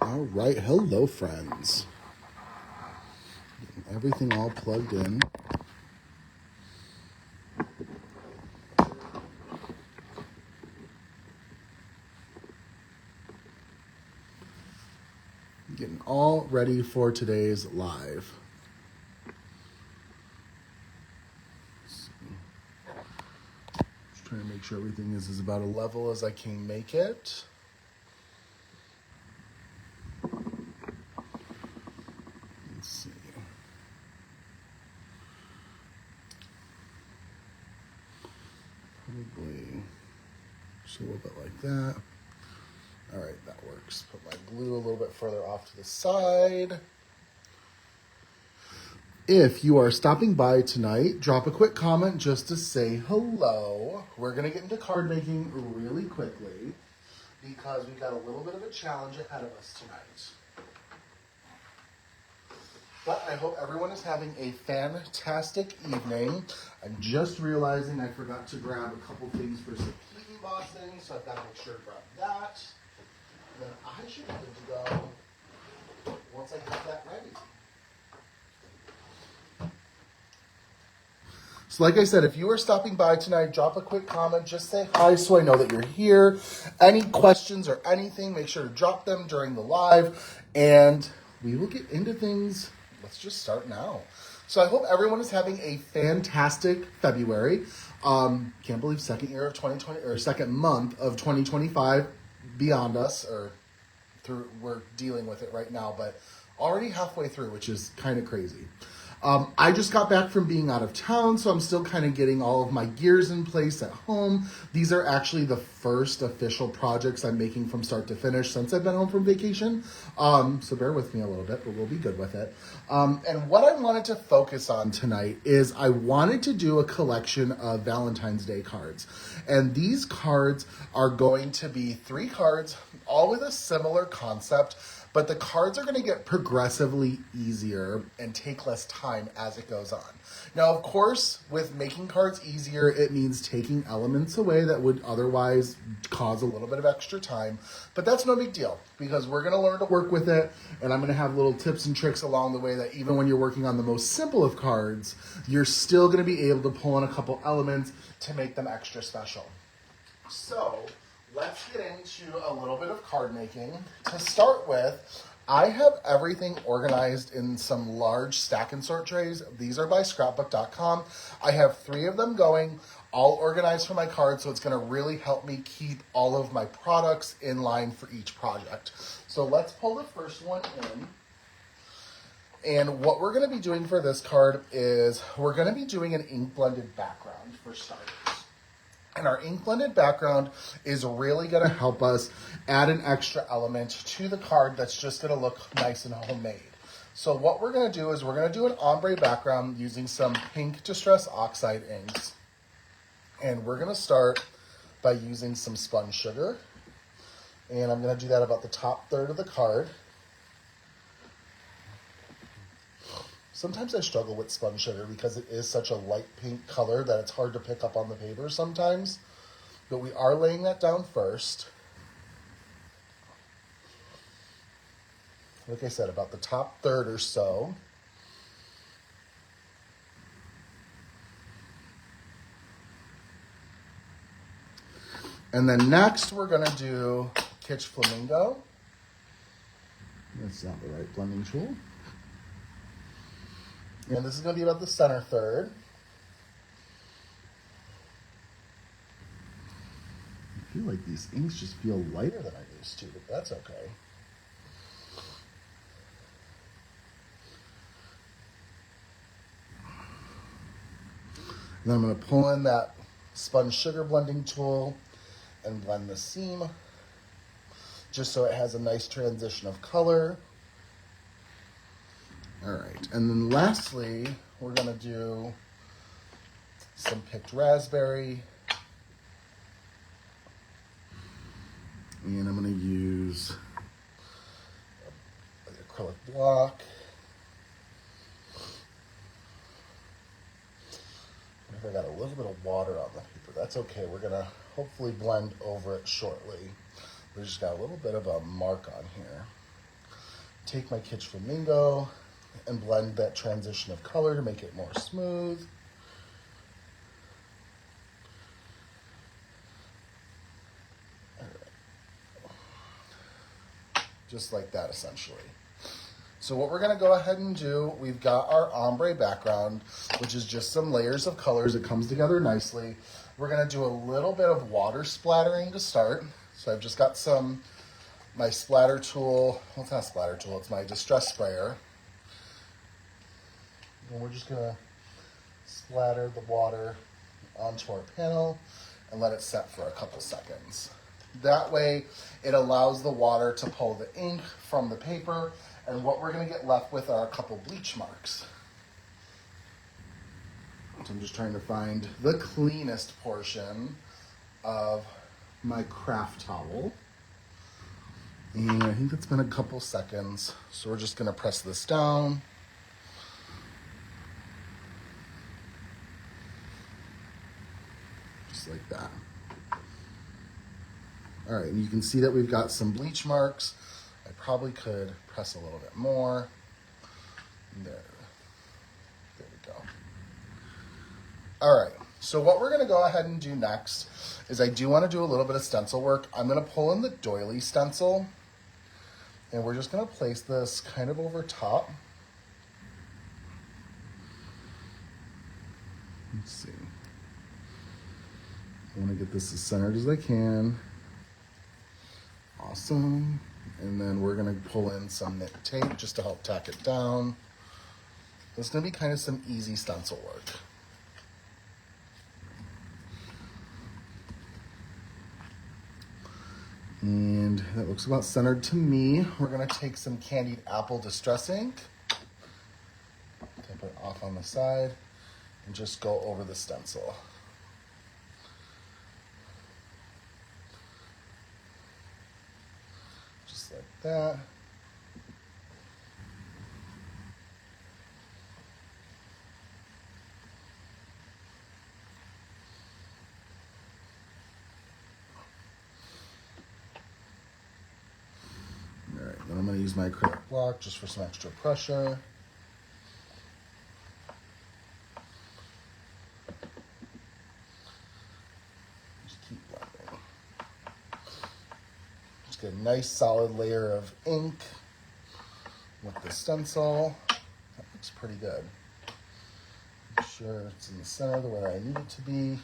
All right, hello friends. Getting everything all plugged in. Getting all ready for today's live. Just trying to make sure everything is as about a level as I can make it. Let's see. Probably just a little bit like that. All right, that works. Put my glue a little bit further off to the side. If you are stopping by tonight, drop a quick comment just to say hello. We're going to get into card making really quickly because we've got a little bit of a challenge ahead of us tonight. But I hope everyone is having a fantastic evening. I'm just realizing I forgot to grab a couple things for some heat embossing, so I've got to make sure to grab that. And then I should be good to go once I get that ready. So like I said, if you are stopping by tonight, drop a quick comment. Just say hi so I know that you're here. Any questions or anything, make sure to drop them during the live. And we will get into things. Let's just start now. So I hope everyone is having a fantastic February. Can't believe second year of 2020 or second month of 2025 beyond us, or through, we're dealing with it right now, but already halfway through, which is kind of crazy. I just got back from being out of town, so I'm still kind of getting all of my gears in place at home. These are actually the first official projects I'm making from start to finish since I've been home from vacation. So bear with me a little bit, but we'll be good with it. And what I wanted to focus on tonight is I wanted to do a collection of Valentine's Day cards. And these cards are going to be 3 cards, all with a similar concept. But the cards are going to get progressively easier and take less time as it goes on. Now, of course, with making cards easier, it means taking elements away that would otherwise cause a little bit of extra time. But that's no big deal because we're going to learn to work with it. And I'm going to have little tips and tricks along the way that even when you're working on the most simple of cards, you're still going to be able to pull in a couple elements to make them extra special. So let's get into a little bit of card making. To start with, I have everything organized in some large stack and sort trays. These are by scrapbook.com. I have 3 of them going, all organized for my cards, so it's going to really help me keep all of my products in line for each project. So let's pull the first one in. And what we're going to be doing for this card is we're going to be doing an ink blended background for starters. And our ink blended background is really going to help us add an extra element to the card that's just going to look nice and homemade. So what we're going to do is we're going to do an ombre background using some pink Distress Oxide inks. And we're going to start by using some spun sugar. And I'm going to do that about the top third of the card. Sometimes I struggle with spun sugar because it is such a light pink color that it's hard to pick up on the paper sometimes. But we are laying that down first. Like I said, about the top third or so. And then next we're going to do Kitsch Flamingo. That's not the right blending tool. And this is going to be about the center third. I feel like these inks just feel lighter than I used to, but that's okay. And then I'm going to pull in that spun sugar blending tool and blend the seam just so it has a nice transition of color. All right, and then lastly, we're going to do some picked raspberry. And I'm going to use an acrylic block. I got a little bit of water on the paper. That's okay. We're going to hopefully blend over it shortly. We just got a little bit of a mark on here. take my Kitsch Flamingo and blend that transition of color to make it more smooth. Just like that, essentially. So what we're gonna go ahead and do, we've got our ombre background, which is just some layers of colors. It comes together nicely. We're gonna do a little bit of water splattering to start. So I've just got my splatter tool. Well, it's not a splatter tool, it's my distress sprayer. And we're just gonna splatter the water onto our panel and let it set for a couple seconds. That way, it allows the water to pull the ink from the paper, and what we're gonna get left with are a couple bleach marks. So I'm just trying to find the cleanest portion of my craft towel. And I think it's been a couple seconds, so we're just gonna press this down. Just like that. All right, and you can see that we've got some bleach marks. I probably could press a little bit more. There we go. All right, so what we're gonna go ahead and do next is I do wanna do a little bit of stencil work. I'm gonna pull in the doily stencil, and we're just gonna place this kind of over top. Let's see. I wanna get this as centered as I can. Awesome. And then we're gonna pull in some knit tape just to help tack it down. It's gonna be kind of some easy stencil work. And that looks about centered to me. We're gonna take some candied apple distress ink, tap it off on the side, and just go over the stencil. Like that. All right, then I'm going to use my acrylic block just for some extra pressure. Just keep blending. Just get a nice solid layer of ink with the stencil. That looks pretty good. Make sure it's in the center the way I need it to be.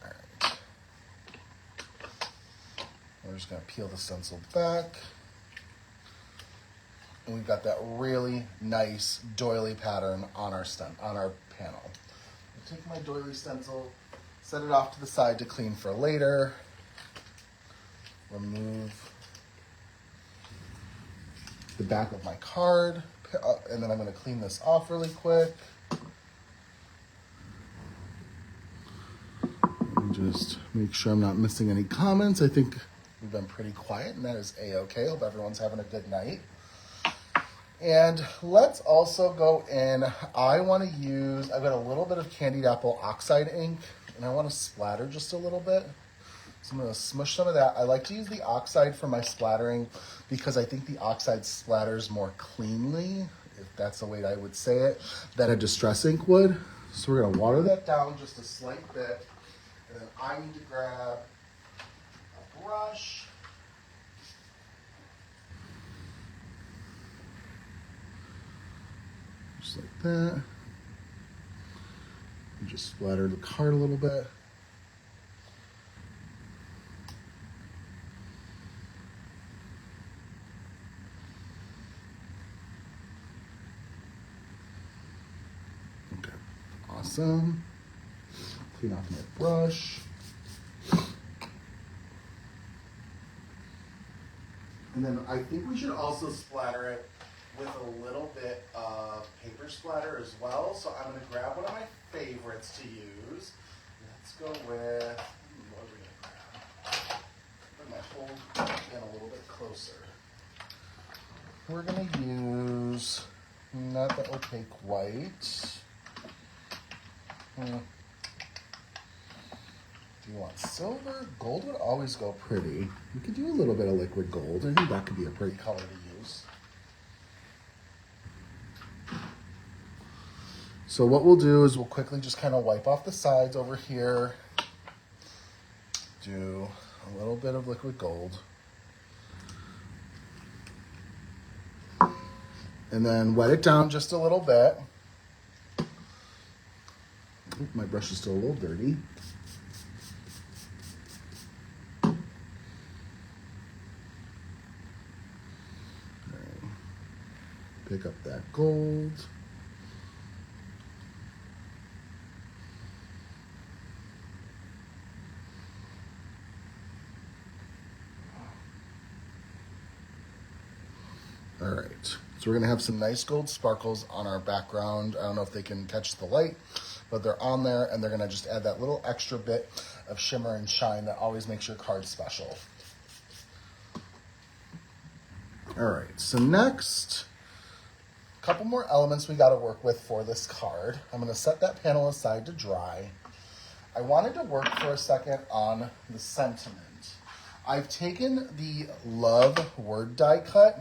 All right. We're just gonna peel the stencil back. And we've got that really nice doily pattern on our panel. I'll take my doily stencil, set it off to the side to clean for later. Remove the back of my card, and then I'm going to clean this off really quick. Let me just make sure I'm not missing any comments. I think we've been pretty quiet, and that is a-okay. Hope everyone's having a good night. And let's also go in. I've got a little bit of candied apple oxide ink, and I want to splatter just a little bit. So I'm going to smush some of that. I like to use the oxide for my splattering because I think the oxide splatters more cleanly, if that's the way I would say it, than a distress ink would. So we're going to water that down just a slight bit. And then I need to grab a brush. Just like that. And just splatter the card a little bit. Awesome. Clean off my brush. And then I think we should also splatter it with a little bit of paper splatter as well. So I'm going to grab one of my favorites to use. Let's go with, what are we going to grab? Bring my whole pan a little bit closer. We're going to use, not the opaque white. Do you want silver? Gold would always go pretty. We could do a little bit of liquid gold. I think that could be a pretty color to use. So what we'll do is we'll quickly just kind of wipe off the sides over here. Do a little bit of liquid gold. And then wet it down just a little bit. Oop, my brush is still a little dirty. Right. Pick up that gold. All right, so we're gonna have some nice gold sparkles on our background. I don't know if they can catch the light, but they're on there, and they're gonna just add that little extra bit of shimmer and shine that always makes your card special. All right, so next, a couple more elements we gotta work with for this card. I'm gonna set that panel aside to dry. I wanted to work for a second on the sentiment. I've taken the Love word die cut,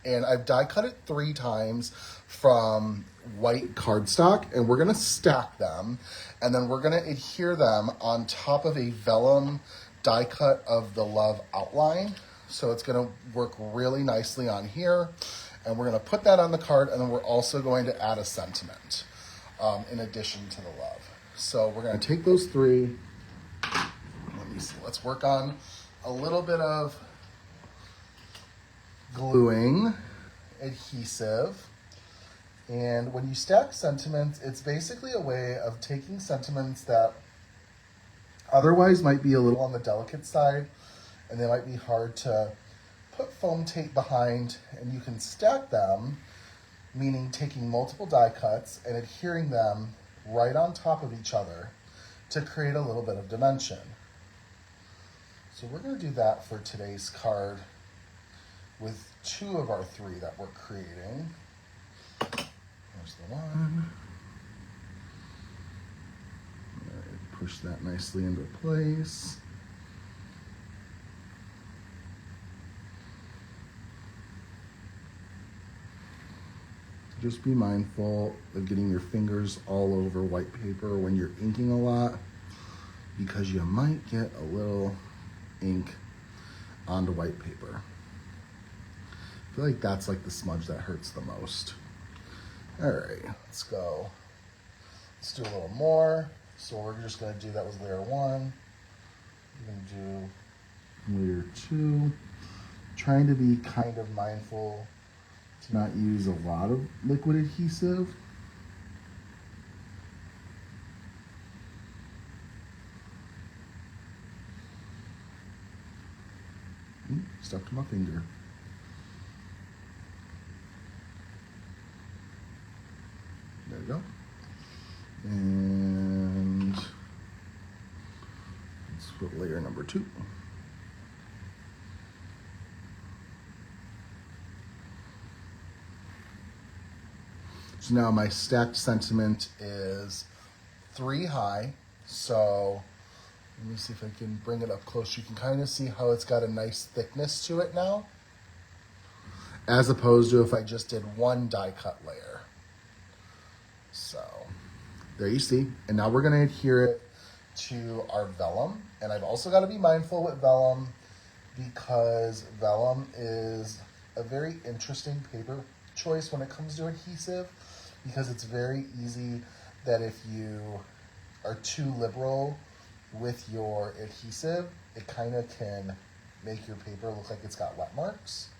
and I've die cut it 3 times from white cardstock, and we're gonna stack them, and then we're gonna adhere them on top of a vellum die cut of the Love outline. So it's gonna work really nicely on here, and we're gonna put that on the card, and then we're also going to add a sentiment in addition to the Love. So we're gonna take those 3, let me see, let's work on a little bit of gluing adhesive. And when you stack sentiments, it's basically a way of taking sentiments that otherwise might be a little on the delicate side, and they might be hard to put foam tape behind, and you can stack them, meaning taking multiple die cuts and adhering them right on top of each other to create a little bit of dimension. So we're going to do that for today's card with 2 of our 3 that we're creating. There's the one. All right, push that nicely into place. Just be mindful of getting your fingers all over white paper when you're inking a lot, because you might get a little ink onto white paper. I feel like that's like the smudge that hurts the most. All right, let's go. Let's do a little more. So we're just gonna do, that was layer 1. We're gonna do layer 2. Trying to be kind of mindful to not use a lot of liquid adhesive. Stuck to my finger. There we go. And let's put layer number 2. So now my stacked sentiment is 3 high. So let me see if I can bring it up close. You can kind of see how it's got a nice thickness to it now, as opposed to if I just did 1 die cut layer. So there you see. And now we're going to adhere it to our vellum. And I've also got to be mindful with vellum, because vellum is a very interesting paper choice when it comes to adhesive, because it's very easy that if you are too liberal with your adhesive, it kind of can make your paper look like it's got wet marks.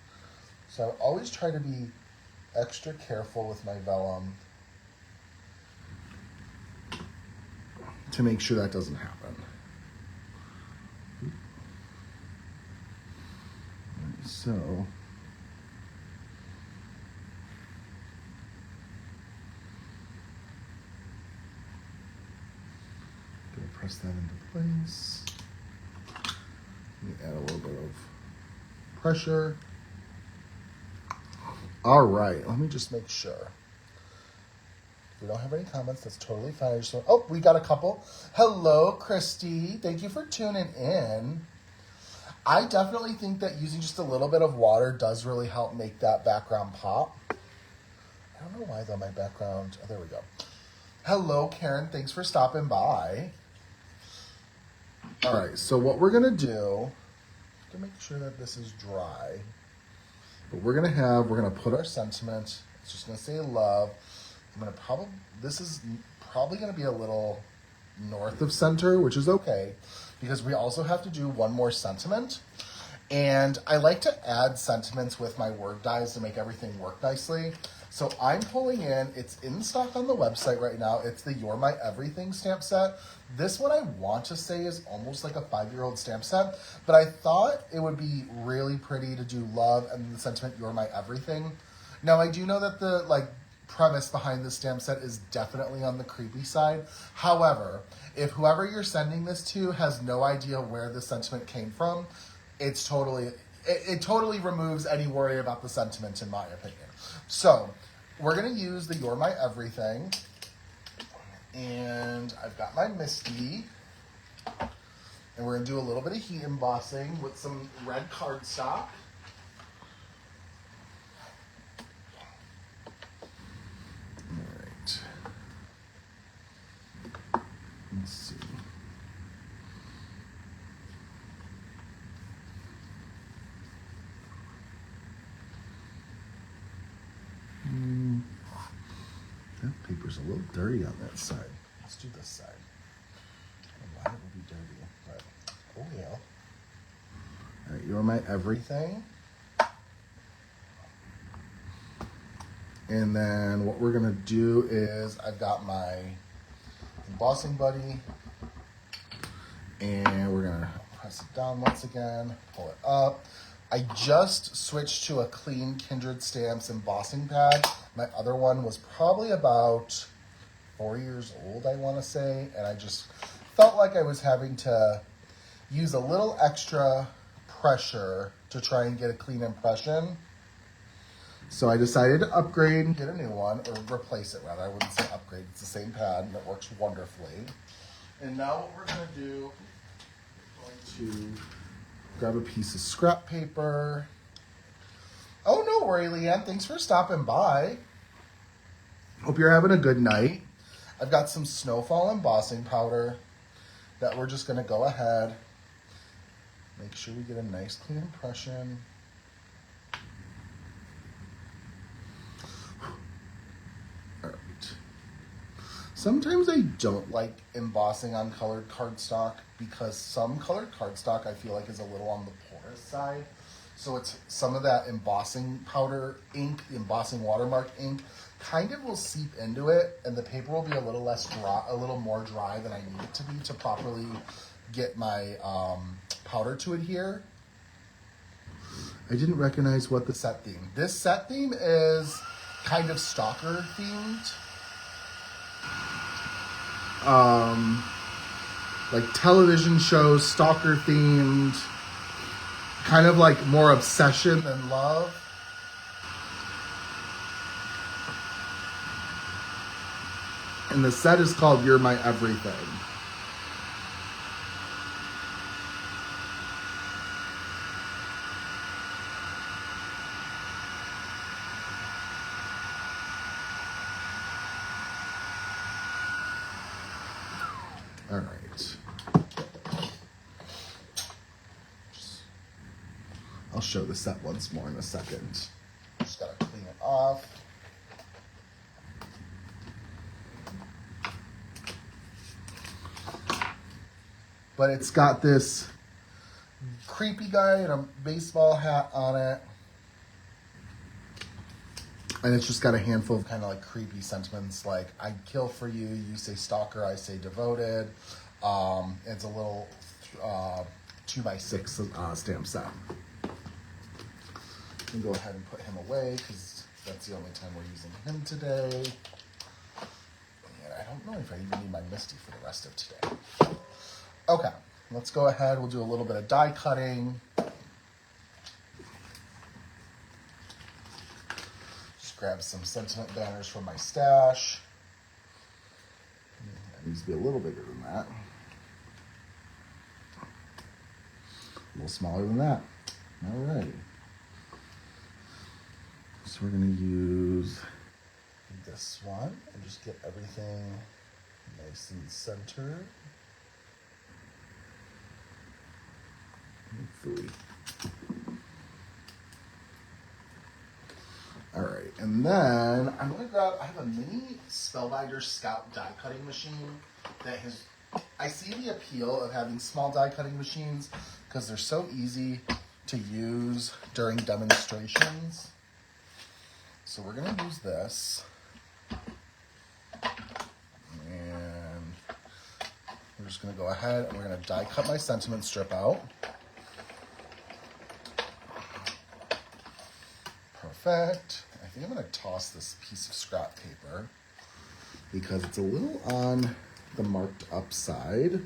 So I always try to be extra careful with my vellum to make sure that doesn't happen. So gonna press that into place. Let me add a little bit of pressure. All right, let me just make sure. If we don't have any comments, that's totally fine. I just want, oh, we got a couple. Hello, Christy. Thank you for tuning in. I definitely think that using just a little bit of water does really help make that background pop. I don't know why though, my background, oh, there we go. Hello, Karen. Thanks for stopping by. All right, so what we're gonna do to make sure that this is dry, but we're gonna put our sentiment. It's just gonna say love. This is probably gonna be a little north of center, which is okay, because we also have to do one more sentiment. And I like to add sentiments with my word dies to make everything work nicely. So I'm pulling in, it's in stock on the website right now. It's the You're My Everything stamp set. This one I want to say is almost like a 5-year-old stamp set, but I thought it would be really pretty to do love and the sentiment You're My Everything. Now I do know that the premise behind this stamp set is definitely on the creepy side. However, if whoever you're sending this to has no idea where the sentiment came from, it totally removes any worry about the sentiment, in my opinion. So we're gonna use the You're My Everything, and I've got my Misty, and we're gonna do a little bit of heat embossing with some red cardstock. All right. Let's see. That paper's a little dirty on that side. Let's do this side. I don't know why it would be dirty, but oh yeah. All right, You're My Everything. And then what we're gonna do is I've got my embossing buddy, and we're gonna press it down once again, pull it up. I just switched to a clean Kindred Stamps embossing pad. My other one was probably about 4 years old, I want to say, and I just felt like I was having to use a little extra pressure to try and get a clean impression. So I decided to upgrade and get a new one, or replace it rather. I wouldn't say upgrade, it's the same pad and it works wonderfully. And now what we're gonna do, we're going to grab a piece of scrap paper. Oh, no worry, Leanne. Thanks for stopping by. Hope you're having a good night. I've got some Snowfall embossing powder that we're just going to go ahead, make sure we get a nice clean impression. All right. Sometimes I don't like embossing on colored cardstock because some colored cardstock I feel like is a little on the porous side. So it's some of that embossing powder ink, embossing watermark ink, kind of will seep into it, and the paper will be a little less dry, a little more dry than I need it to be to properly get my powder to adhere. I didn't recognize what the set theme. This set theme is kind of stalker themed. Like television shows, stalker themed, kind of like more obsession than love. And the set is called You're My Everything. All right. I'll show the set once more in a second. Just gotta clean it off. But it's got this creepy guy in a baseball hat on it. And it's just got a handful of kind of like creepy sentiments like, I'd kill for you, you say stalker, I say devoted. It's a little 2x6 stamp set. We can go ahead and put him away because that's the only time we're using him today. And I don't know if I even need my Misty for the rest of today. Okay, let's go ahead. We'll do a little bit of die cutting. Just grab some sentiment banners from my stash. It needs to be a little bigger than that. A little smaller than that. All right. So we're going to use this one and just get everything Nice and center. 3. All right, and then I'm gonna grab, I have a mini Spellbinder Scout die cutting machine that has, I see the appeal of having small die cutting machines because they're so easy to use during demonstrations. So we're gonna use this. And we're just gonna go ahead and we're gonna die cut my sentiment strip out. Perfect. I think I'm gonna toss this piece of scrap paper because it's a little on the marked up side.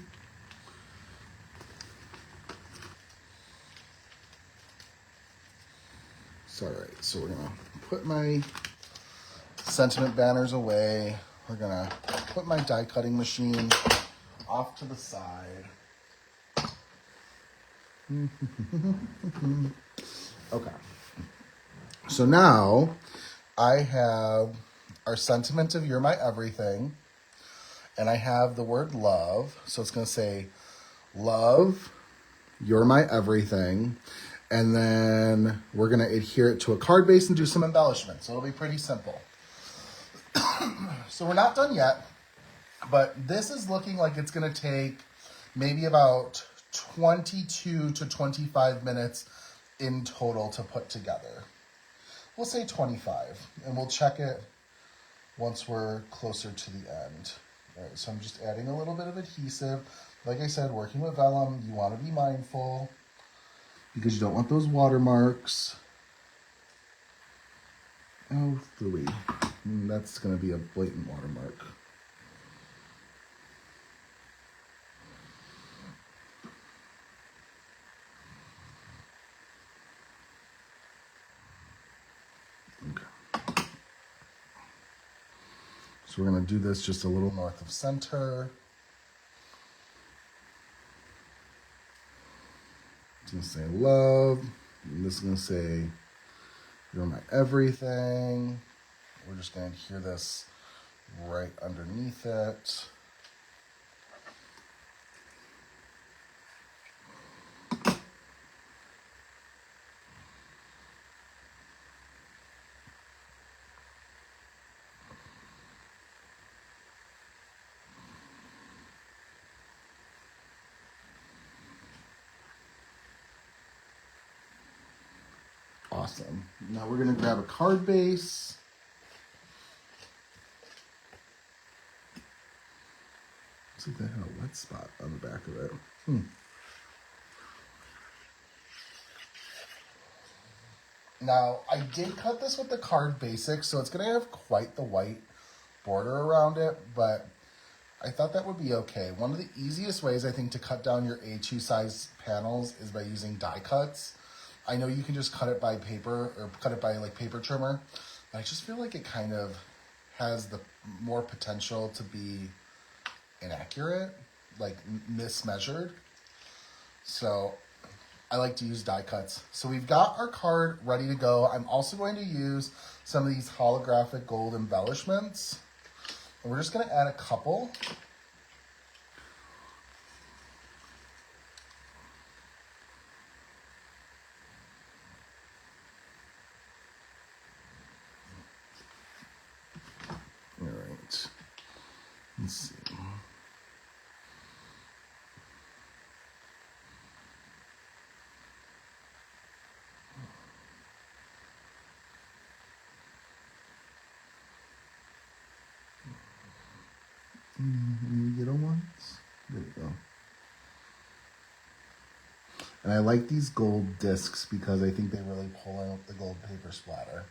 So, all right, so we're gonna put my sentiment banners away. We're gonna put my die cutting machine off to the side. Okay. So now I have our sentiment of "You're my everything," and I have the word love. So it's going to say, "Love, you're my everything." And then we're going to adhere it to a card base and do some embellishments. So it'll be pretty simple. So we're not done yet, but this is looking like it's going to take maybe about 22 to 25 minutes in total to put together. We'll say 25, and we'll check it once we're closer to the end. All right, so I'm just adding a little bit of adhesive. Like I said, working with vellum, you want to be mindful because you don't want those watermarks. Oh, Louis, that's going to be a blatant watermark. Okay. So we're going to do this just a little north of center. It's going to say love. And this is going to say you're my everything. We're just going to adhere this right underneath it. Awesome. Now we're going to grab a card base. Looks like they had a wet spot on the back of it. Now, I did cut this with the card basic, so it's going to have quite the white border around it, but I thought that would be okay. One of the easiest ways, I think, to cut down your A2 size panels is by using die cuts. I know you can just cut it by paper or cut it by like paper trimmer, but I just feel like it kind of has the more potential to be inaccurate, like mismeasured. So I like to use die cuts. So we've got our card ready to go. I'm also going to use some of these holographic gold embellishments. And we're just going to add a couple. All right. Let's see. You get ones? There we go. And I like these gold discs because I think they really pull out the gold paper splatter.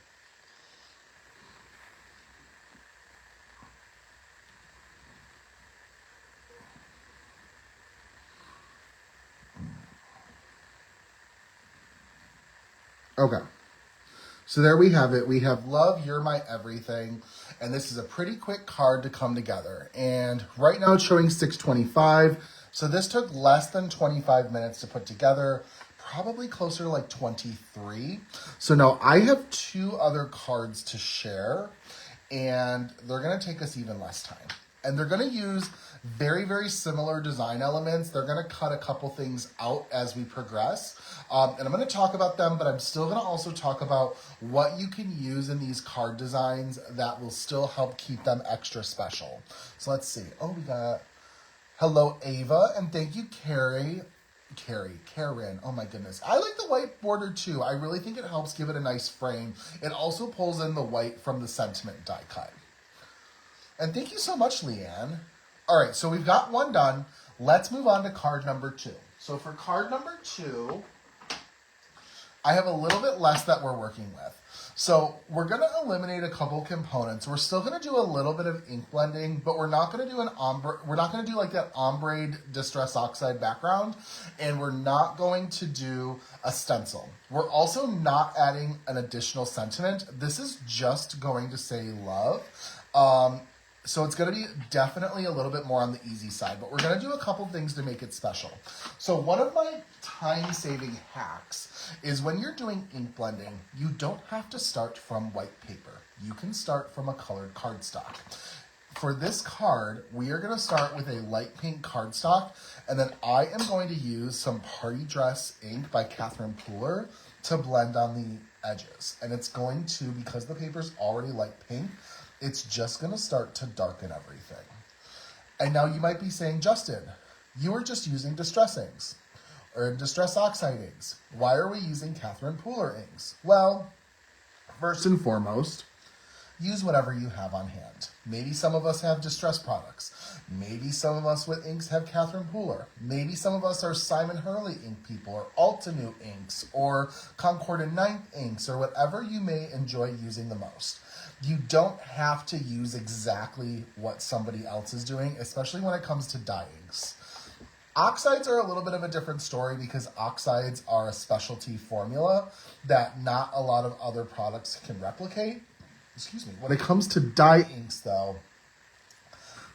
Okay. So there we have it. We have Love, You're My Everything. And this is a pretty quick card to come together. And right now it's showing 625. So this took less than 25 minutes to put together, probably closer to like 23. So now I have 2 other cards to share, and they're going to take us even less time. And they're going to use very, very similar design elements. They're going to cut a couple things out as we progress. And I'm going to talk about them, but I'm still going to also talk about what you can use in these card designs that will still help keep them extra special. So let's see. Oh, we got hello, Ava, and thank you, Karen. Oh my goodness. I like the white border too. I really think it helps give it a nice frame. It also pulls in the white from the sentiment die cut. And thank you so much, Leanne. All right, so we've got one done. Let's move on to card number 2. So for card number 2, I have a little bit less that we're working with. So we're going to eliminate a couple components. We're still going to do a little bit of ink blending, but we're not going to do an ombre. We're not going to do like that ombre distress oxide background, and we're not going to do a stencil. We're also not adding an additional sentiment. This is just going to say love. So it's going to be definitely a little bit more on the easy side, but we're going to do a couple things to make it special. So one of my time-saving hacks is when you're doing ink blending, you don't have to start from white paper. You can start from a colored cardstock. For this card, we are going to start with a light pink cardstock, and then I am going to use some Party Dress ink by Catherine Pooler to blend on the edges. And it's going to, because the paper's already light pink, it's just going to start to darken everything. And now you might be saying, Justin, you were just using distress inks or distress oxide inks. Why are we using Catherine Pooler inks? Well, first and foremost, use whatever you have on hand. Maybe some of us have distress products. Maybe some of us with inks have Catherine Pooler. Maybe some of us are Simon Hurley ink people or Altenew inks or Concord and Ninth inks or whatever you may enjoy using the most. You don't have to use exactly what somebody else is doing, especially when it comes to dye inks. Oxides are a little bit of a different story because oxides are a specialty formula that not a lot of other products can replicate. Excuse me. When it comes to dye inks, though,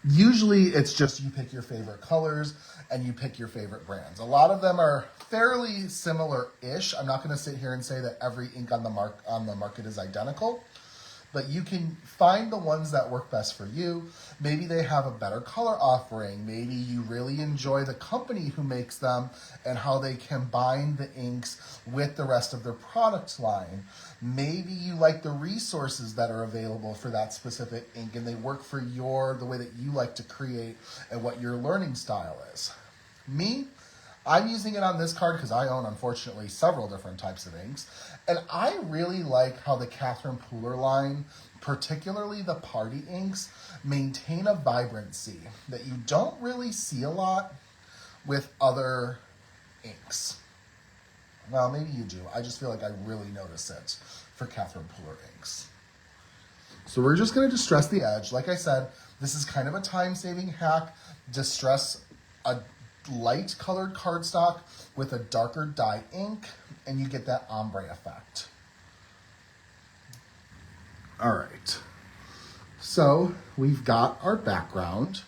usually it's just you pick your favorite colors and you pick your favorite brands. A lot of them are fairly similar-ish. I'm not going to sit here and say that every ink on the market is identical. But you can find the ones that work best for you. Maybe they have a better color offering. Maybe you really enjoy the company who makes them and how they combine the inks with the rest of their product line. Maybe you like the resources that are available for that specific ink and they work for the way that you like to create and what your learning style is. Me, I'm using it on this card because I own, unfortunately, several different types of inks. And I really like how the Catherine Pooler line, particularly the party inks, maintain a vibrancy that you don't really see a lot with other inks. Well, maybe you do. I just feel like I really notice it for Catherine Pooler inks. So we're just going to distress the edge. Like I said, this is kind of a time-saving hack. Distress a light colored cardstock with a darker dye ink, and you get that ombre effect. All right, so we've got our background,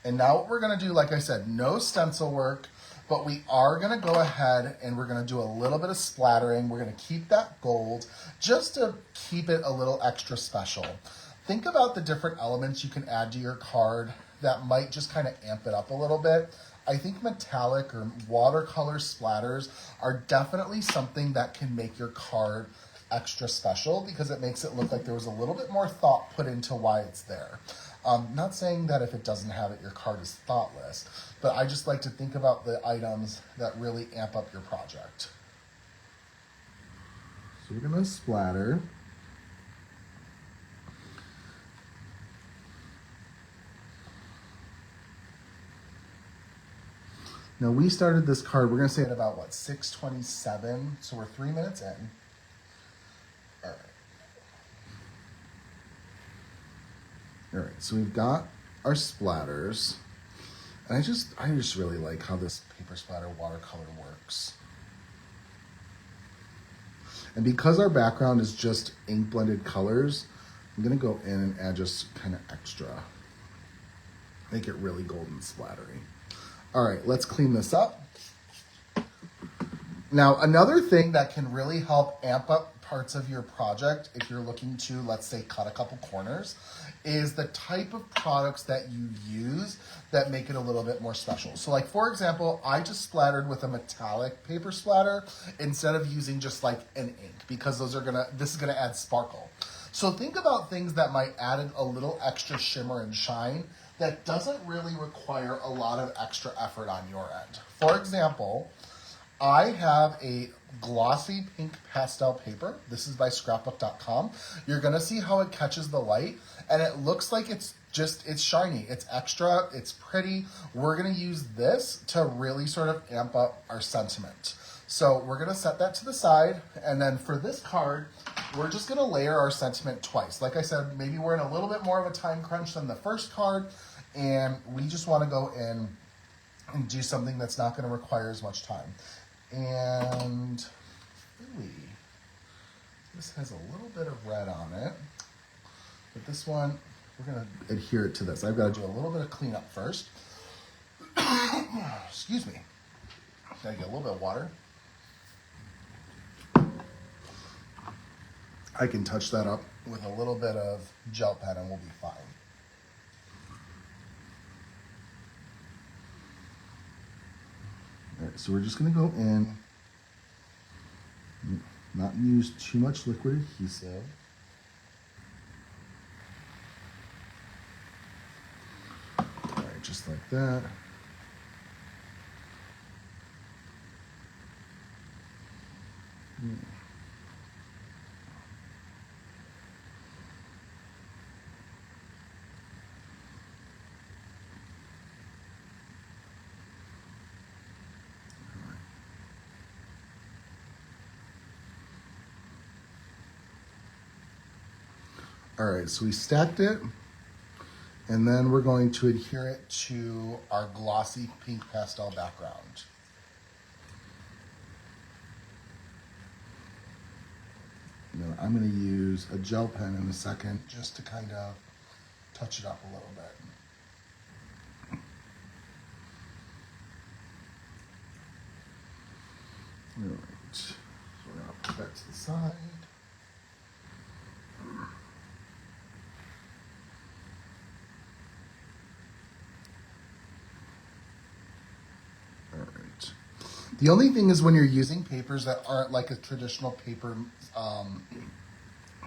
and now what we're gonna do, like I said, no stencil work, but we are gonna go ahead and we're gonna do a little bit of splattering. We're gonna keep that gold just to keep it a little extra special. Think about the different elements you can add to your card that might just kind of amp it up a little bit. I think metallic or watercolor splatters are definitely something that can make your card extra special because it makes it look like there was a little bit more thought put into why it's there. Not saying that if it doesn't have it, your card is thoughtless, but I just like to think about the items that really amp up your project. So we're gonna splatter. Now we started this card, we're gonna say at about what, 6:27, so we're 3 minutes in. All right. All right, so we've got our splatters. And I just really like how this paper splatter watercolor works. And because our background is just ink blended colors, I'm gonna go in and add just kind of extra. Make it really golden splattery. All right, let's clean this up. Now, another thing that can really help amp up parts of your project, if you're looking to, let's say, cut a couple corners, is the type of products that you use that make it a little bit more special. So like, for example, I just splattered with a metallic paper splatter instead of using just like an ink, because this is gonna add sparkle. So think about things that might add a little extra shimmer and shine that doesn't really require a lot of extra effort on your end. For example, I have a glossy pink pastel paper. This is by scrapbook.com. You're gonna see how it catches the light, and it looks like it's shiny, it's extra, it's pretty. We're gonna use this to really sort of amp up our sentiment. So we're gonna set that to the side, and then for this card, we're just gonna layer our sentiment twice. Like I said, maybe we're in a little bit more of a time crunch than the first card, and we just wanna go in and do something that's not gonna require as much time. And really, this has a little bit of red on it, but this one, we're gonna adhere it to this. I've gotta do a little bit of cleanup first. Excuse me. Gotta get a little bit of water. I can touch that up with a little bit of gel pen and we'll be fine. All right, so we're just gonna go in, not use too much liquid adhesive. All right, just like that. All right, so we stacked it, and then we're going to adhere it to our glossy pink pastel background. Now I'm going to use a gel pen in a second just to kind of touch it up a little bit. All right, so we're going to put that to the side. The only thing is when you're using papers that aren't like a traditional paper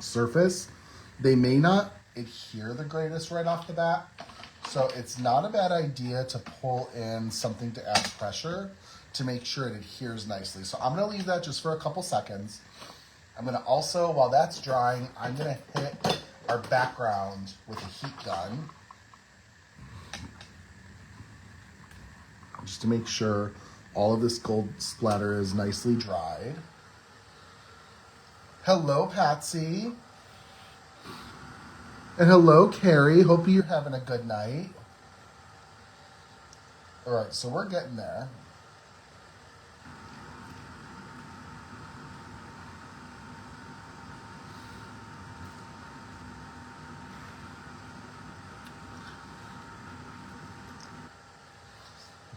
surface, they may not adhere the greatest right off the bat. So it's not a bad idea to pull in something to add pressure to make sure it adheres nicely. So I'm gonna leave that just for a couple seconds. I'm gonna also, while that's drying, I'm gonna hit our background with a heat gun, just to make sure all of this gold splatter is nicely dried. Hello, Patsy. And hello, Carrie. Hope you're having a good night. All right, so we're getting there.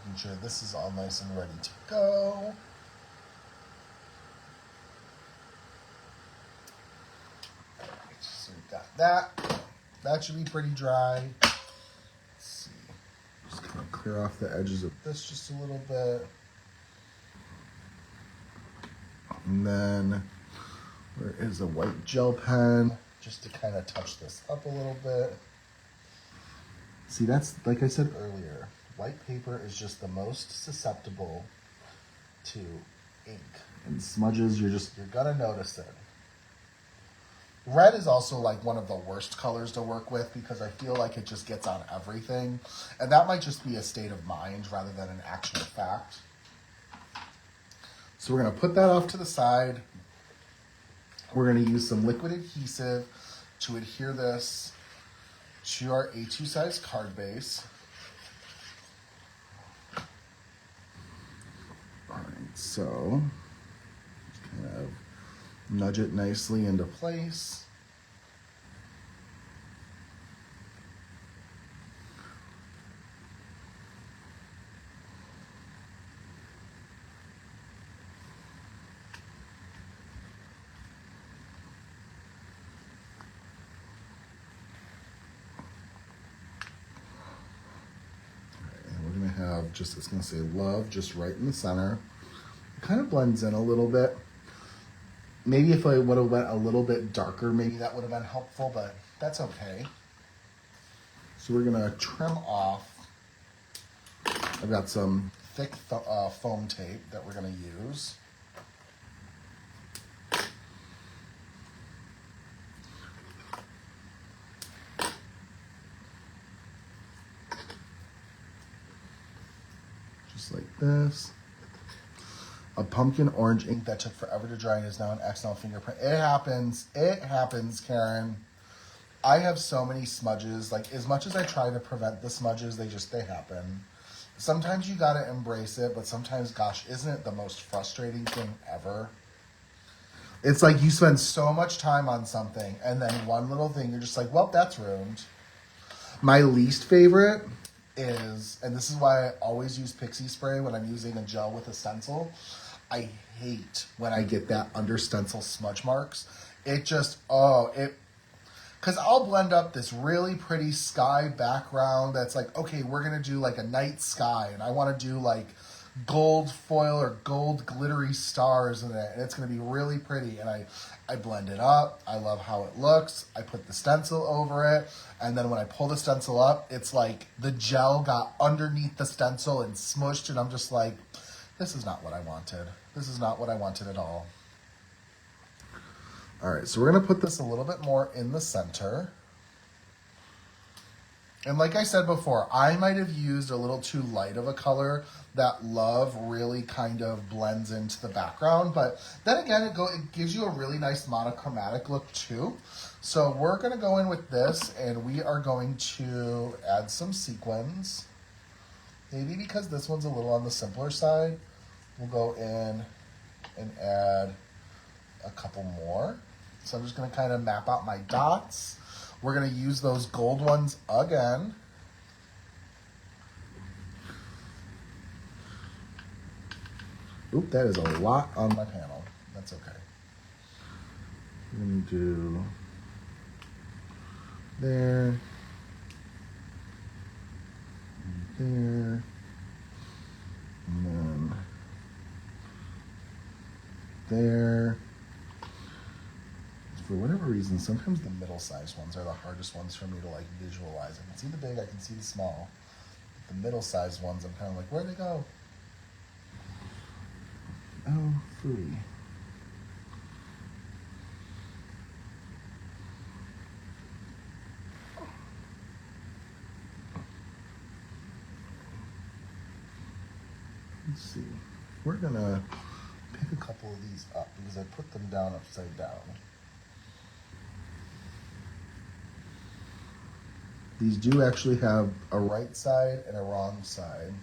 Making sure this is all nice and ready to go. So we've got that. That should be pretty dry. Let's see. Just kind of clear off the edges of this just a little bit. And then where is a white gel pen? Just to kind of touch this up a little bit. See, that's, like I said earlier, white paper is just the most susceptible to ink. And smudges, you're gonna notice it. Red is also like one of the worst colors to work with because I feel like it just gets on everything. And that might just be a state of mind rather than an actual fact. So we're gonna put that off to the side. We're gonna use some liquid adhesive to adhere this to our A2 size card base. All right, so just kind of nudge it nicely into place. just, it's gonna say love just right in the center. It kind of blends in a little bit. Maybe if I would have went a little bit darker, maybe that would have been helpful, but that's okay. So we're gonna trim off. I've got some thick foam tape that we're gonna use. Just like this. A pumpkin orange ink that took forever to dry and is now an XL fingerprint. It happens. It happens, Karen. I have so many smudges. Like, as much as I try to prevent the smudges, they happen. Sometimes you gotta embrace it, but sometimes, gosh, isn't it the most frustrating thing ever? It's like you spend so much time on something, and then one little thing, you're just like, well, that's ruined. My least favorite is, and this is why I always use pixie spray when I'm using a gel with a stencil. I hate when I get that under stencil smudge marks. It just, because I'll blend up this really pretty sky background that's like, okay, we're going to do like a night sky, and I want to do like gold foil or gold glittery stars in it, and it's going to be really pretty, and I blend it up. I love how it looks. I put the stencil over it, and then when I pull the stencil up, it's like the gel got underneath the stencil and smushed, and I'm just like, this is not what I wanted. This is not what I wanted at all. All right, so we're gonna put this a little bit more in the center. And like I said before, I might have used a little too light of a color. That love really kind of blends into the background, but then again, it gives you a really nice monochromatic look too. So we're gonna go in with this, and we are going to add some sequins. Maybe because this one's a little on the simpler side, we'll go in and add a couple more. So I'm just gonna kind of map out my dots. We're gonna use those gold ones again. Oop, that is a lot on my panel. That's okay. We're gonna do there, there, and then there. For whatever reason, sometimes the middle-sized ones are the hardest ones for me to like visualize. I can see the big, I can see the small. But the middle-sized ones, I'm kind of like, where'd they go? Oh, free. Let's see. We're gonna pick a couple of these up because I put them down upside down. These do actually have a right side and a wrong side.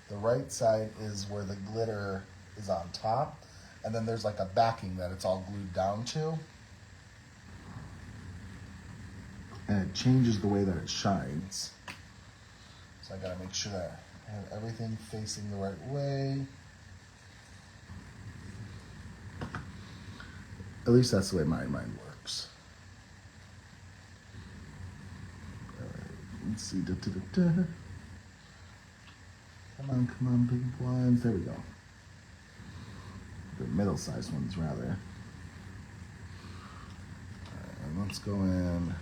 The right side is where the glitter is on top, and then there's like a backing that it's all glued down to. And it changes the way that it shines. So I gotta make sure that I have everything facing the right way. At least that's the way my mind works. Let's see. Come on, big blinds. There we go. The middle-sized ones, rather. All right, and let's go in.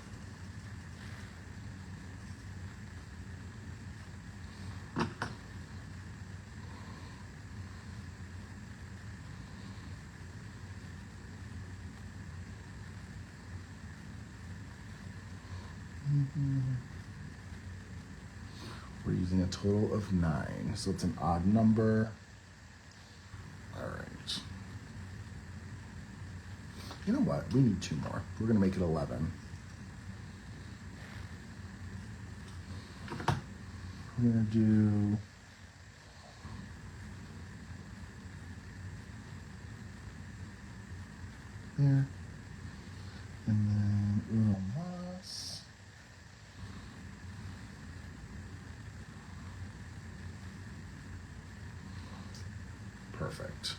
We're using a total of 9, so it's an odd number. All right. You know what? We need 2 more. We're gonna make it 11. We're gonna do there, and then uno mas. Perfect.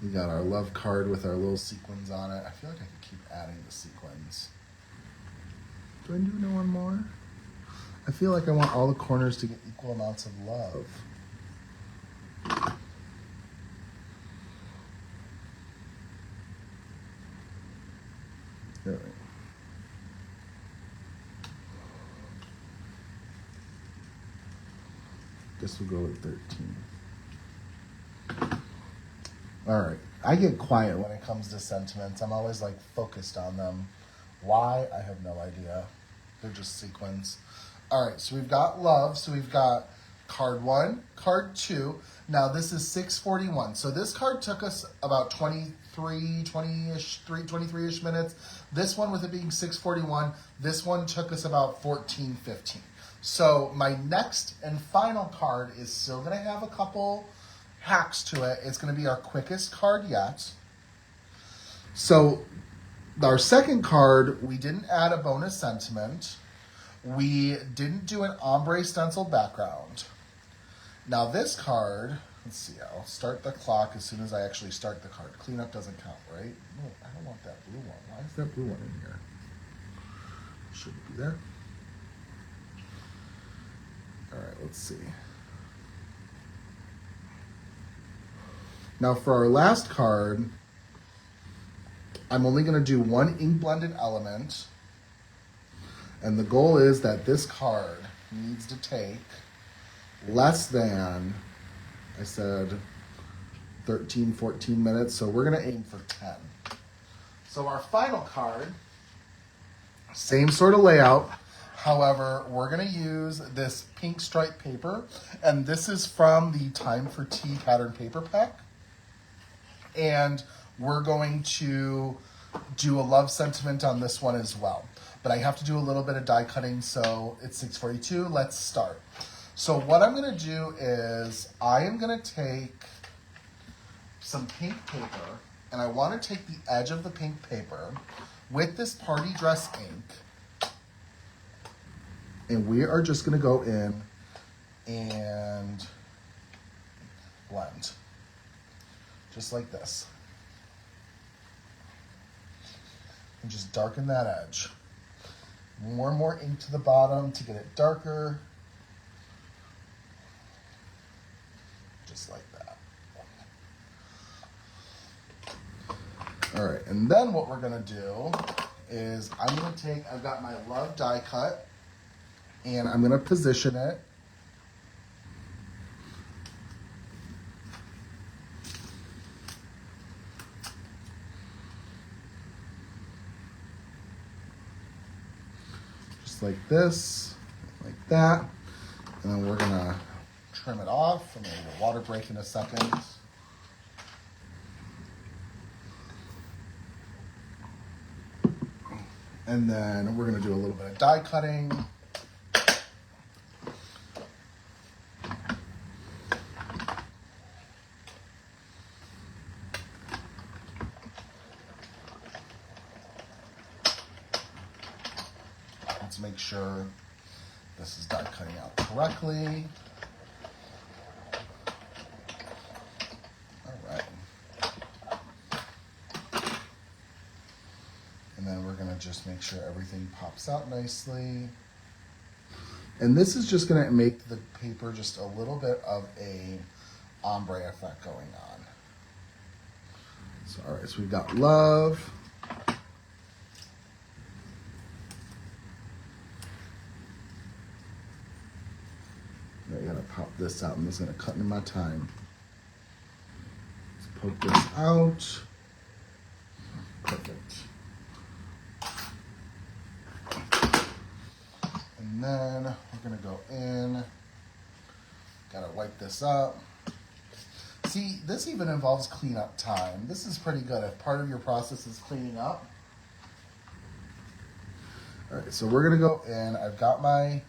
We got our love card with our little sequins on it. I feel like I could keep adding the sequins. Do I do one more? I feel like I want all the corners to get equal amounts of love. All right. Guess we'll go with 13. All right. I get quiet when it comes to sentiments. I'm always like focused on them. Why? I have no idea. They're just sequence. All right. So we've got love. So we've got card 1, card 2. Now this is 6:41. So this card took us about 23-ish minutes. This one, with it being 6:41, this one took us about 14-15. So my next and final card is still going to have a couple hacks to it. It's going to be our quickest card yet. So our second card, we didn't add a bonus sentiment. We didn't do an ombre stencil background. Now this card, let's see, I'll start the clock as soon as I actually start the card. Cleanup doesn't count, right? No, I don't want that blue one. Why is that blue one in here? Shouldn't be there. All right, let's see. Now for our last card, I'm only going to do one ink blended element. And the goal is that this card needs to take less than, I said, 13, 14 minutes. So we're going to aim for 10. So our final card, same sort of layout. However, we're going to use this pink stripe paper. And this is from the Time for Tea pattern paper pack. And we're going to do a love sentiment on this one as well. But I have to do a little bit of die cutting, so it's 6:42. Let's start. So what I'm going to do is I am going to take some pink paper, and I want to take the edge of the pink paper with this party dress ink, and we are just going to go in and blend. Just like this. And just darken that edge. More and more ink to the bottom to get it darker. Just like that. All right, and then what we're gonna do is I'm gonna take, I've got my love die cut, and I'm gonna position it like this, like that, and then we're gonna trim it off. I'm gonna let the water break in a second. And then we're gonna do a little bit of die cutting. Let's make sure this is die cutting out correctly. All right. And then we're gonna just make sure everything pops out nicely. And this is just gonna make the paper just a little bit of a ombre effect going on. So, all right, so we've got love. I gotta pop this out, and this is gonna cut into my time. Let's poke this out. Perfect. And then we're gonna go in. Gotta wipe this up. See, this even involves cleanup time. This is pretty good if part of your process is cleaning up. All right, so we're gonna go in. I've got my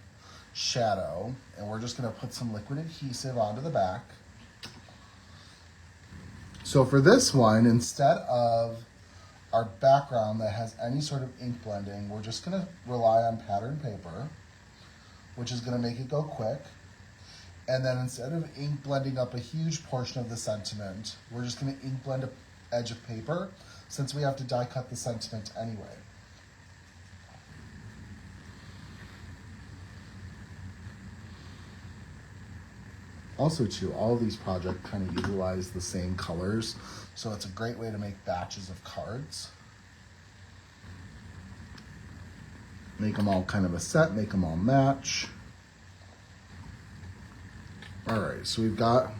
shadow, and we're just going to put some liquid adhesive onto the back. So for this one, instead of our background that has any sort of ink blending, we're just going to rely on pattern paper, which is going to make it go quick. And then instead of ink blending up a huge portion of the sentiment, we're just going to ink blend an edge of paper, since we have to die cut the sentiment anyway. Also too, all of these projects kind of utilize the same colors, so it's a great way to make batches of cards. Make them all kind of a set, make them all match. All right, so we've got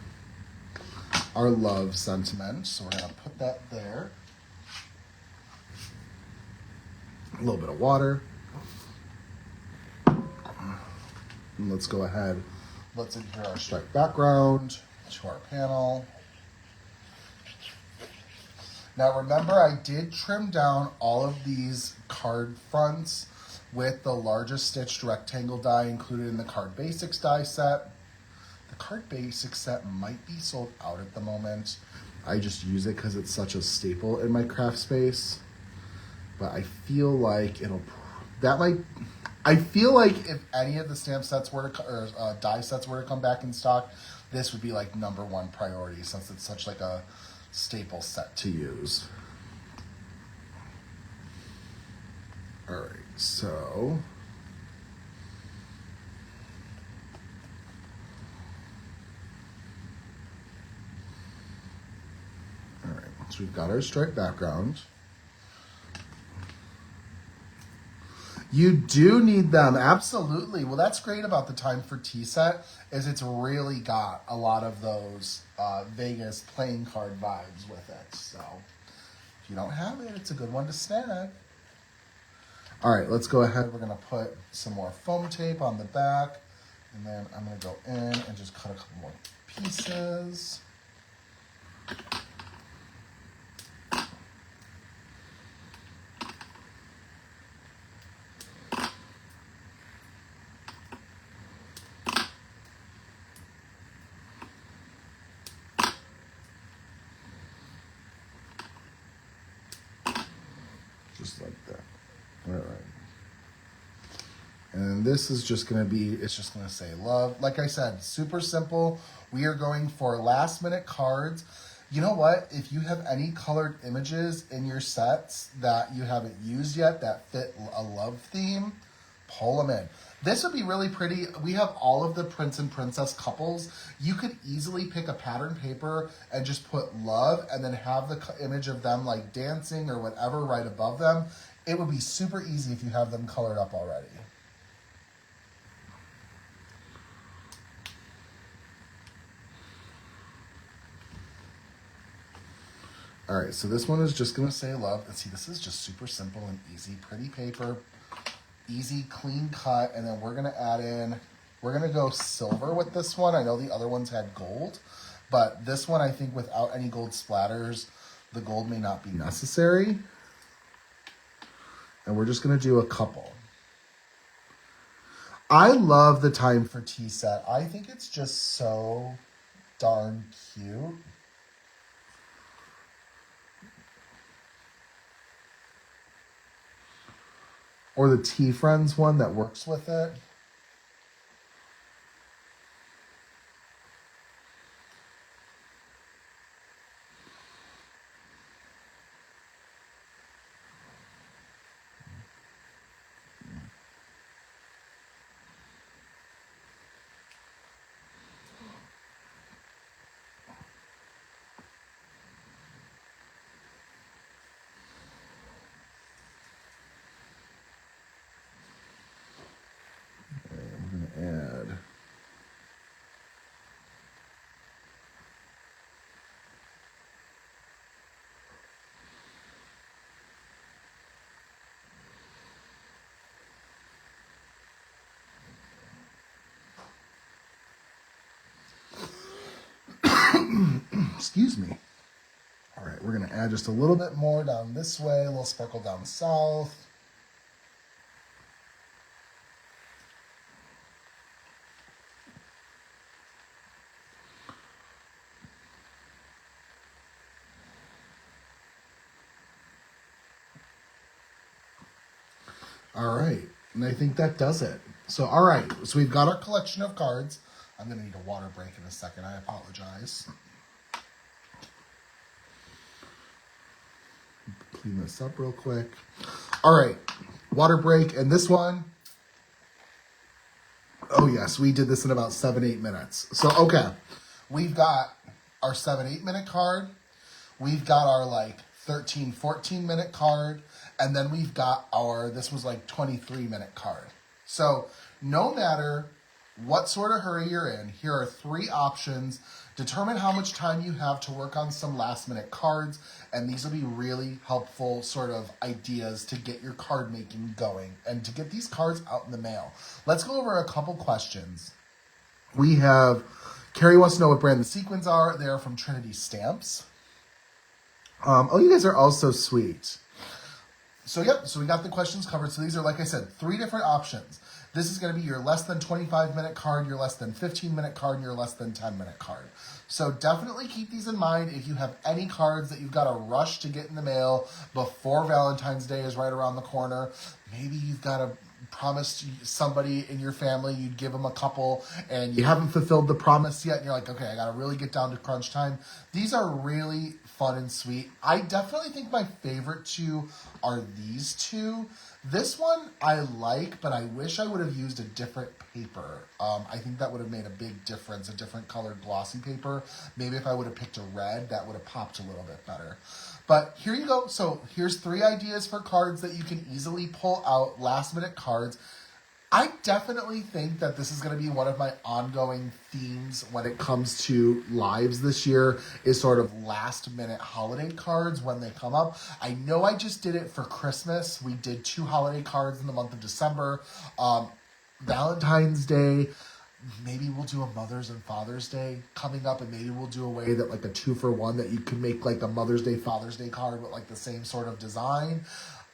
our love sentiment, so we're gonna put that there. A little bit of water. And let's go ahead. Let's adhere our striped background to our panel. Now remember, I did trim down all of these card fronts with the largest stitched rectangle die included in the Card Basics die set. The Card Basics set might be sold out at the moment. I just use it because it's such a staple in my craft space. But I feel like I feel like if any of the stamp sets were to, or die sets were to come back in stock, this would be like #1 priority since it's such like a staple set to use. All right, so we've got our striped background. You do need them, absolutely. Well, that's great about the Time for Tea set, is it's really got a lot of those Vegas playing card vibes with it. So if you don't have it, it's a good one to snag. All right, let's go ahead. We're gonna put some more foam tape on the back, and then I'm gonna go in and just cut a couple more pieces. Just like that. All right. And this is just going to be, it's just going to say love. Like I said, super simple. We are going for last minute cards. You know what? If you have any colored images in your sets that you haven't used yet that fit a love theme, pull them in. This would be really pretty. We have all of the Prince and Princess couples. You could easily pick a pattern paper and just put love and then have the image of them like dancing or whatever right above them. It would be super easy if you have them colored up already. All right, so this one is just gonna say love. And see, this is just super simple and easy, pretty paper. Easy, clean cut, and then we're gonna add in, we're gonna go silver with this one. I know the other ones had gold, but this one I think without any gold splatters, the gold may not be necessary. And we're just gonna do a couple. I love the Time for Tea set. I think it's just so darn cute. Or the Tea Friends one that works with it. Add. Excuse me. All right, we're gonna add just a little bit more down this way, a little sparkle down south. All right, and I think that does it. So, all right, so we've got our collection of cards. I'm gonna need a water break in a second, I apologize. Clean this up real quick. All right, water break, and this one, Oh yes, we did this in about 7-8 minutes. So okay, we've got our 7-8 minute card. We've got our like 13-14 minute card, and then we've got our, this was like 23-minute card. So no matter what sort of hurry you're in, here are 3 options. Determine how much time you have to work on some last minute cards, and these will be really helpful sort of ideas to get your card making going and to get these cards out in the mail. Let's go over a couple questions. We have, Carrie wants to know what brand the sequins are. They're from Trinity Stamps. Oh, you guys are all so sweet. So yep, so we got the questions covered. So these are, like I said, 3 different options. This is going to be your less than 25-minute card, your less than 15-minute card, and your less than 10-minute card. So definitely keep these in mind if you have any cards that you've got to rush to get in the mail before Valentine's Day is right around the corner. Maybe you've got to promise somebody in your family you'd give them a couple and you haven't fulfilled the promise yet and you're like, okay, I got to really get down to crunch time. These are really fun and sweet. I definitely think my favorite 2 are these 2. This one I like, but I wish I would have used a different paper. I think that would have made a big difference, a different colored glossy paper. Maybe if I would have picked a red, that would have popped a little bit better. But here you go. So here's 3 ideas for cards that you can easily pull out, last minute cards. I definitely think that this is going to be one of my ongoing themes when it comes to lives this year, is sort of last minute holiday cards when they come up. I know I just did it for Christmas. We did 2 holiday cards in the month of December. Valentine's Day. Maybe we'll do a Mother's and Father's Day coming up, and maybe we'll do a way that like a 2-for-1 that you can make like a Mother's Day, Father's Day card with like the same sort of design.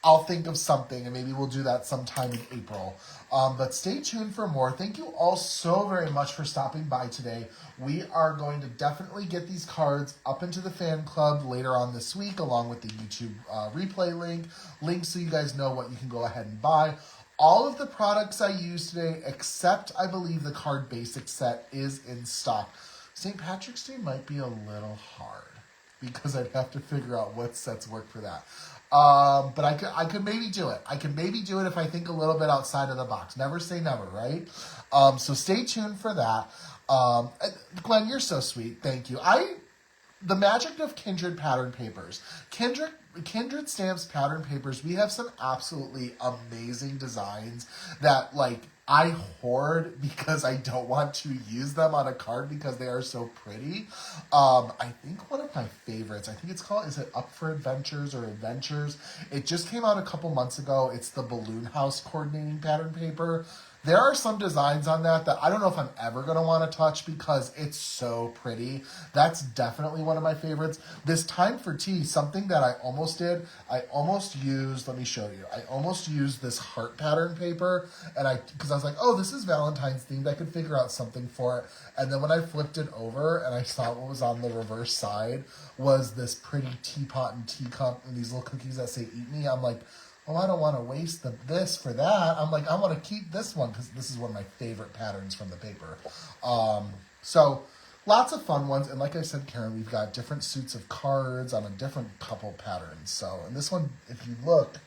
I'll think of something, and maybe we'll do that sometime in April. But stay tuned for more. Thank you all so very much for stopping by today. We are going to definitely get these cards up into the fan club later on this week, along with the YouTube replay link so you guys know what you can go ahead and buy. All of the products I used today, except I believe the Card Basics set, is in stock. St. Patrick's Day might be a little hard because I'd have to figure out what sets work for that. But I could maybe do it. I could maybe do it if I think a little bit outside of the box. Never say never, right? So stay tuned for that. Glenn, you're so sweet. Thank you. The magic of Kindred pattern papers. Kindred Stamps pattern papers, we have some absolutely amazing designs that like I hoard because I don't want to use them on a card because they are so pretty. I think one of my favorites, I think it's called, is it Up for Adventures or Adventures? It just came out a couple months ago. It's the Balloon House coordinating pattern paper. There are some designs on that I don't know if I'm ever going to want to touch because it's so pretty. That's definitely one of my favorites. This Time for Tea, something that I almost did, I almost used, let me show you, I almost used this heart pattern paper, and because I was like, oh, this is Valentine's themed, I could figure out something for it. And then when I flipped it over and I saw what was on the reverse side was this pretty teapot and teacup and these little cookies that say eat me. I'm like, oh, I don't want to waste this for that. I'm like, I want to keep this one because this is one of my favorite patterns from the paper. So lots of fun ones. And like I said, Karen, we've got different suits of cards on a different couple patterns. So, and this one, if you look,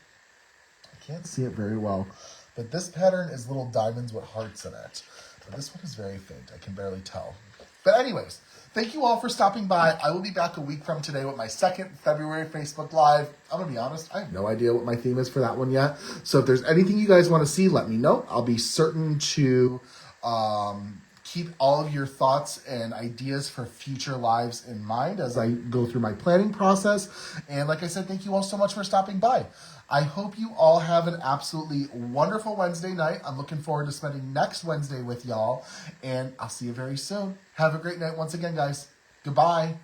I can't see it very well, but this pattern is little diamonds with hearts in it. But this one is very faint. I can barely tell. But anyways, thank you all for stopping by. I will be back a week from today with my second February Facebook Live. I'm going to be honest, I have no idea what my theme is for that one yet. So if there's anything you guys want to see, let me know. I'll be certain to keep all of your thoughts and ideas for future lives in mind as I go through my planning process. And like I said, thank you all so much for stopping by. I hope you all have an absolutely wonderful Wednesday night. I'm looking forward to spending next Wednesday with y'all, and I'll see you very soon. Have a great night once again, guys. Goodbye.